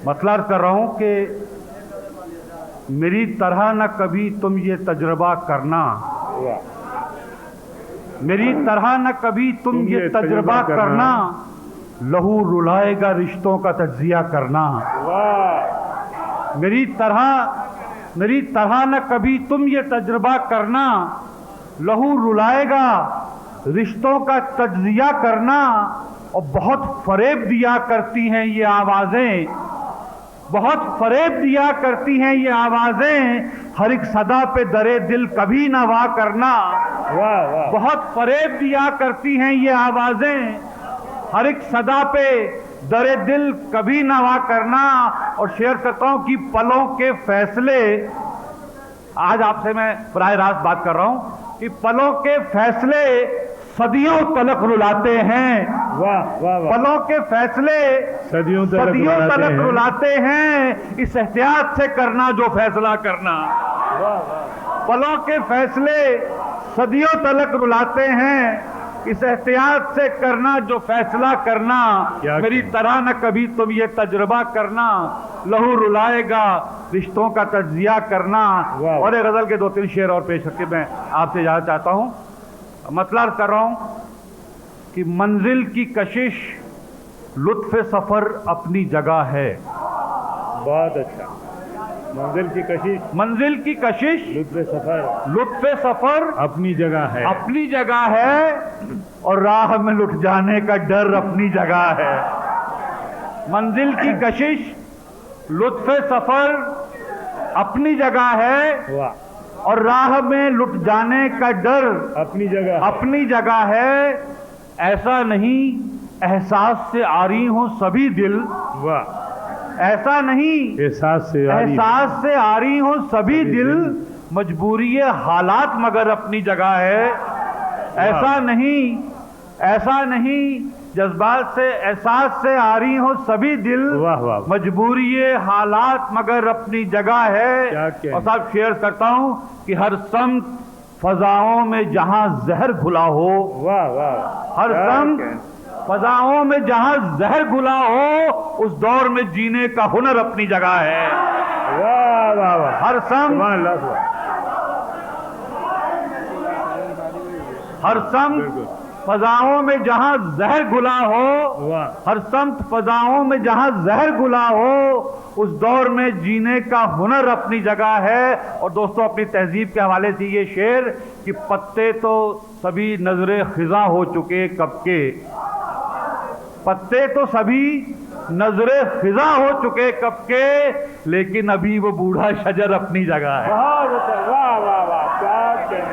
मसला अर्ज कर रहा हूं कि मेरी तरह न कभी तुम ये तजुर्बा करना, मेरी तरह न कभी तुम ये तजुर्बा करना, लहू रुलाएगा रिश्तों का तज्जिया करना। मेरी तरह न कभी तुम ये तजुर्बा करना, लहू रुलाएगा रिश्तों का तज्जिया करना। और बहुत फरेब दिया करती हैं ये आवाज़ें, बहुत फरेब दिया करती हैं ये आवाज़ें, हर एक सदा पे दरे दिल कभी ना वाह करना। बहुत फरेब दिया करती हैं ये आवाज़ें, हर एक सदा पे दरे दिल कभी ना वाह करना। और शेयर करता हूं कि पलों के फैसले, आज आपसे मैं बराह रास्त बात कर रहा हूं कि पलों के फैसले सदियों तलक रुलाते हैं। पलों के फैसले सदियों तलक रुलाते हैं, इस एहतियात से करना जो फैसला करना। पलों के फैसले सदियों तलक रुलाते हैं, इस एहतियात से करना जो फैसला करना। मेरी तरह न कभी तुम ये तजुर्बा करना, लहू रुलाएगा रिश्तों का तज्जिया करना। और एक गजल के 2-3 शेर और पेश करके मैं आपसे इजाज़त चाहता हूं। मसला कर रहा हूं कि मंजिल की कशिश लुत्फ़ सफ़र अपनी जगह है। बहुत अच्छा। मंजिल की कशिश लुत्फ़ सफ़र अपनी जगह है, और राह में लुट जाने का डर अपनी जगह है। मंजिल की कशिश लुत्फ़ सफ़र अपनी जगह है, और राह में लुट जाने का डर अपनी जगह है। ऐसा नहीं एहसास से आरी हो सभी दिल, ऐसा नहीं एहसास से आरी हो सभी दिल, मजबूरी हालात मगर अपनी जगह है। ऐसा नहीं जज्बात से एहसास से आरी हो सभी दिल, मजबूरी हालात मगर अपनी जगह है। और साहब शेयर करता हूं कि हर समत फजाओं में जहां जहर घुला हो, हर समत फजाओं में जहां जहर घुला हो, उस दौर में जीने का हुनर अपनी जगह है। हर समत फजाओं में जहां जहर घुला हो, हर समत फजाओं में जहां जहर घुला हो, उस दौर में जीने का हुनर अपनी जगह है। और दोस्तों, अपनी तहजीब के हवाले से ये शेर कि पत्ते तो सभी नजरे खिजा हो चुके कब के, पत्ते तो सभी नजरे खिजा हो चुके कब के, लेकिन अभी वो बूढ़ा शजर अपनी जगह है।